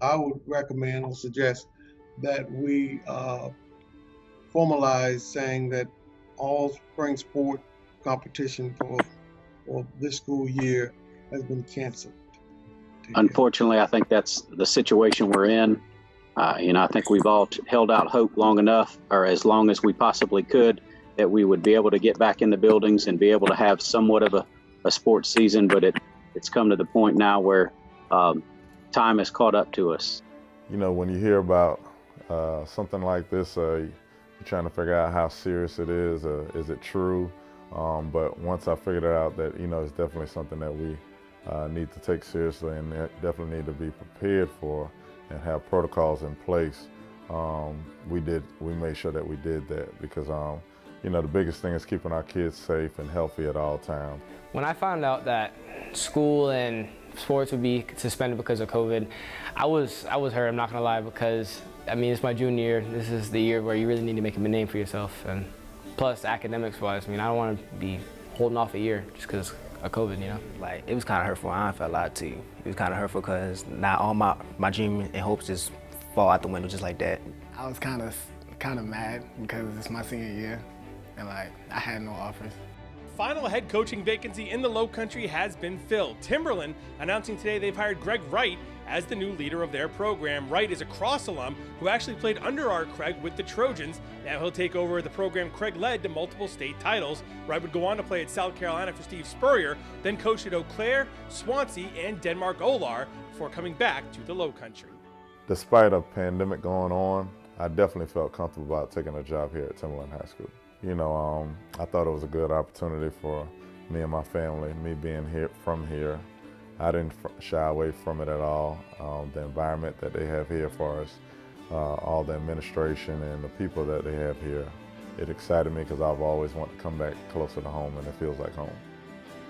I would recommend or suggest that we formalize saying that all spring sport competition for this school year has been canceled. Unfortunately, I think that's the situation we're in. I think we've all held out hope long enough, or as long as we possibly could, that we would be able to get back in the buildings and be able to have somewhat of a sports season. But it's come to the point now where time has caught up to us. When you hear about something like this, you're trying to figure out how serious it is it true? But once I figured out that, it's definitely something that we need to take seriously and definitely need to be prepared for and have protocols in place, we made sure that we did that because, the biggest thing is keeping our kids safe and healthy at all times. When I found out that school and sports would be suspended because of COVID, I was hurt, I'm not gonna lie, because it's my junior year. This is the year where you really need to make a name for yourself, and plus academics wise, I don't want to be holding off a year just because of COVID, Like, it was kind of hurtful. I don't feel a lot to you. It was kind of hurtful because now all my dream and hopes just fall out the window just like that. I was kind of mad because it's my senior year and I had no offers. Final head coaching vacancy in the Low Country has been filled. Timberland announcing today they've hired Greg Wright as the new leader of their program. Wright is a Cross alum who actually played under our Craig with the Trojans. Now he'll take over the program Craig led to multiple state titles. Wright would go on to play at South Carolina for Steve Spurrier, then coached at Eau Claire, Swansea, and Denmark Olar before coming back to the Low Country. Despite a pandemic going on, I definitely felt comfortable about taking a job here at Timberland High School. I thought it was a good opportunity for me and my family, me being from here. I didn't shy away from it at all. The environment that they have here for us, all the administration and the people that they have here, it excited me because I've always wanted to come back closer to home, and it feels like home.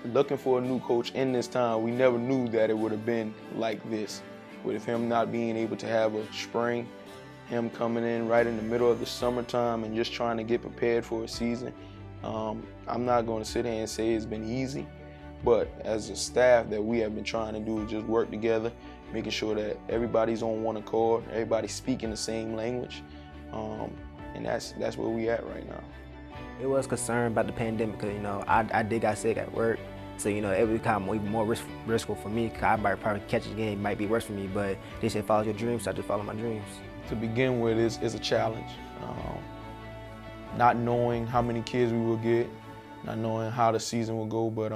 Looking for a new coach in this time, we never knew that it would have been like this. With him not being able to have a spring, him coming in right in the middle of the summertime and just trying to get prepared for a season. I'm not going to sit here and say it's been easy, but as a staff that we have been trying to do is just work together, making sure that everybody's on one accord, everybody's speaking the same language, and that's where we at right now. It was concerned about the pandemic because, I did got sick at work. So, it was kind of even more riskful for me because I might probably catch it again, it might be worse for me, but they said follow your dreams, so I just follow my dreams. To begin with, is a challenge. Not knowing how many kids we will get, not knowing how the season will go, but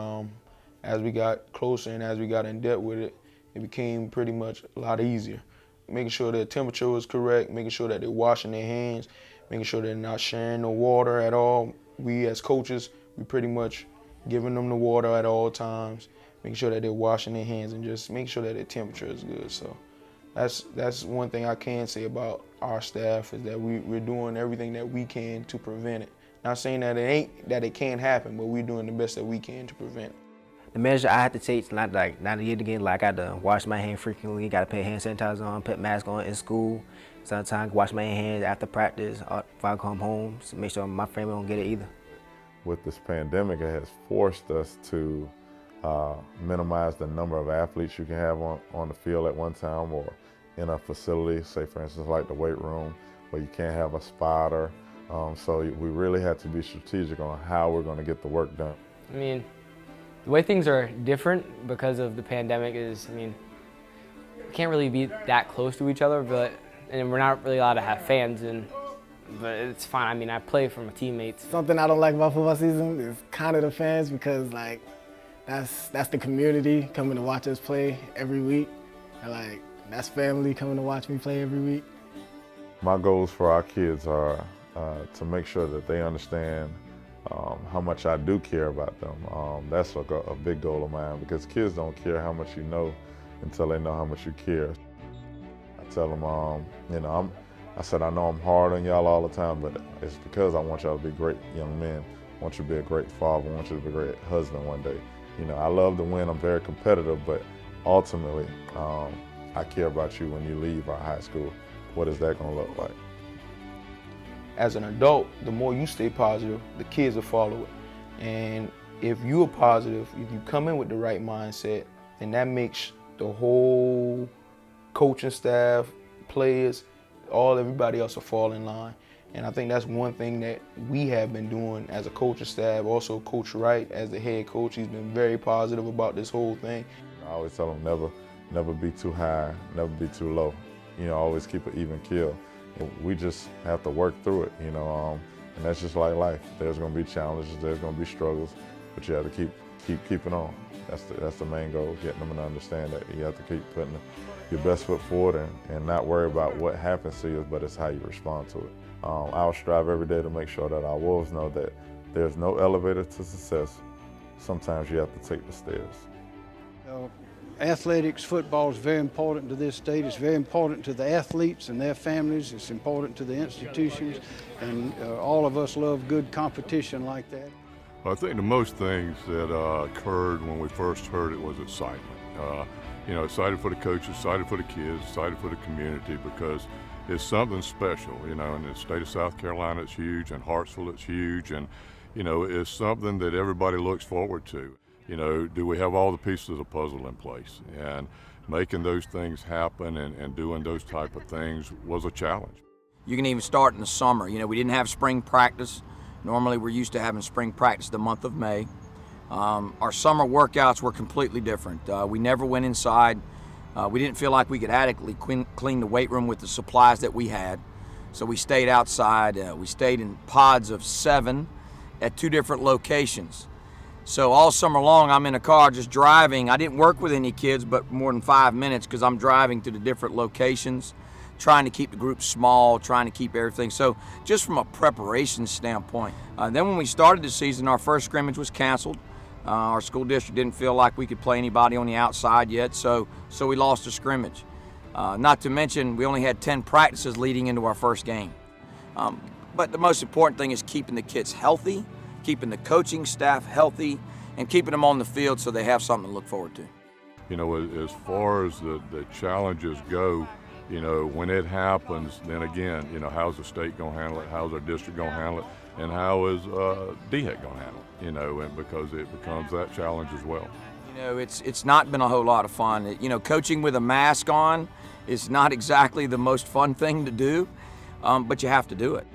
as we got closer and as we got in depth with it, it became pretty much a lot easier. Making sure the temperature was correct, making sure that they're washing their hands, making sure they're not sharing the water at all. We as coaches, we pretty much giving them the water at all times, making sure that they're washing their hands and just make sure that their temperature is good. So that's one thing I can say about our staff is that we're doing everything that we can to prevent it. Not saying that it can't happen, but we're doing the best that we can to prevent it. The measure I had to take, not to get again, I got to wash my hands frequently, got to put hand sanitizer on, put mask on in school. Sometimes wash my hands after practice, if I come home, to make sure my family don't get it either. With this pandemic, it has forced us to minimize the number of athletes you can have on the field at one time or in a facility, say for instance like the weight room, where you can't have a spotter. So we really had to be strategic on how we're going to get the work done. The way things are different because of the pandemic is, we can't really be that close to each other, and we're not really allowed to have fans, but it's fine. I play for my teammates. Something I don't like about football season is kind of the fans because that's the community coming to watch us play every week. And that's family coming to watch me play every week. My goals for our kids are to make sure that they understand how much I do care about them. That's a big goal of mine because kids don't care how much you know until they know how much you care. I tell them, I said, I know I'm hard on y'all all the time, but it's because I want y'all to be great young men. I want you to be a great father. I want you to be a great husband one day. I love to win. I'm very competitive, but ultimately, I care about you when you leave our high school. What is that going to look like? As an adult, the more you stay positive, the kids will follow it. And if you are positive, if you come in with the right mindset, then that makes the whole coaching staff, players, everybody else will fall in line. And I think that's one thing that we have been doing as a coaching staff. Also, Coach Wright, as the head coach, he's been very positive about this whole thing. I always tell them never be too high, never be too low. Always keep an even keel. We just have to work through it, and that's just like life. There's going to be challenges, there's going to be struggles, but you have to keep keeping on. That's the main goal, getting them to understand that you have to keep putting your best foot forward and not worry about what happens to you, but it's how you respond to it. I'll strive every day to make sure that our Wolves know that there's no elevator to success. Sometimes you have to take the stairs. Athletics, football is very important to this state. It's very important to the athletes and their families. It's important to the institutions, and all of us love good competition like that. I think the most things that occurred when we first heard it was excitement. Excited for the coaches, excited for the kids, excited for the community, because it's something special. In the state of South Carolina it's huge, and Hartsville it's huge, and it's something that everybody looks forward to. Do we have all the pieces of the puzzle in place? And making those things happen and doing those type of things was a challenge. You can even start in the summer. We didn't have spring practice. Normally we're used to having spring practice the month of May. Our summer workouts were completely different. We never went inside. We didn't feel like we could adequately clean the weight room with the supplies that we had. So we stayed outside. We stayed in pods of 7 at 2 different locations. So all summer long I'm in a car just driving. I didn't work with any kids but more than 5 minutes, because I'm driving to the different locations, trying to keep the group small, trying to keep everything. So just from a preparation standpoint. Then when we started the season, our first scrimmage was canceled. Our school district didn't feel like we could play anybody on the outside yet, so we lost a scrimmage. Not to mention, we only had 10 practices leading into our first game. But the most important thing is keeping the kids healthy, keeping the coaching staff healthy, and keeping them on the field so they have something to look forward to. As far as the challenges go, when it happens, then again, how's the state going to handle it? How's our district going to handle it? And how is DHEC going to handle it? And because it becomes that challenge as well. It's not been a whole lot of fun. Coaching with a mask on is not exactly the most fun thing to do, but you have to do it.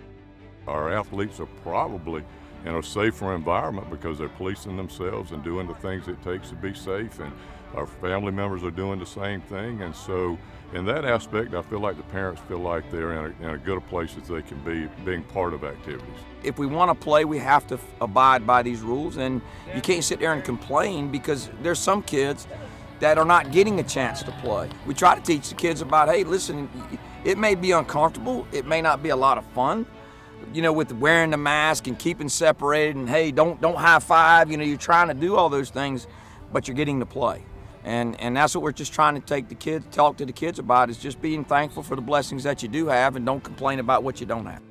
Our athletes are probably in a safer environment because they're policing themselves and doing the things it takes to be safe, and our family members are doing the same thing. And so in that aspect, I feel like the parents feel like they're in a good a place as they can be, being part of activities. If we want to play, we have to abide by these rules, and you can't sit there and complain, because there's some kids that are not getting a chance to play. We try to teach the kids about, hey, listen, it may be uncomfortable, it may not be a lot of fun, with wearing the mask and keeping separated, and hey, don't high five, you're trying to do all those things, but you're getting to play. And that's what we're just trying to talk to the kids about, is just being thankful for the blessings that you do have, and don't complain about what you don't have.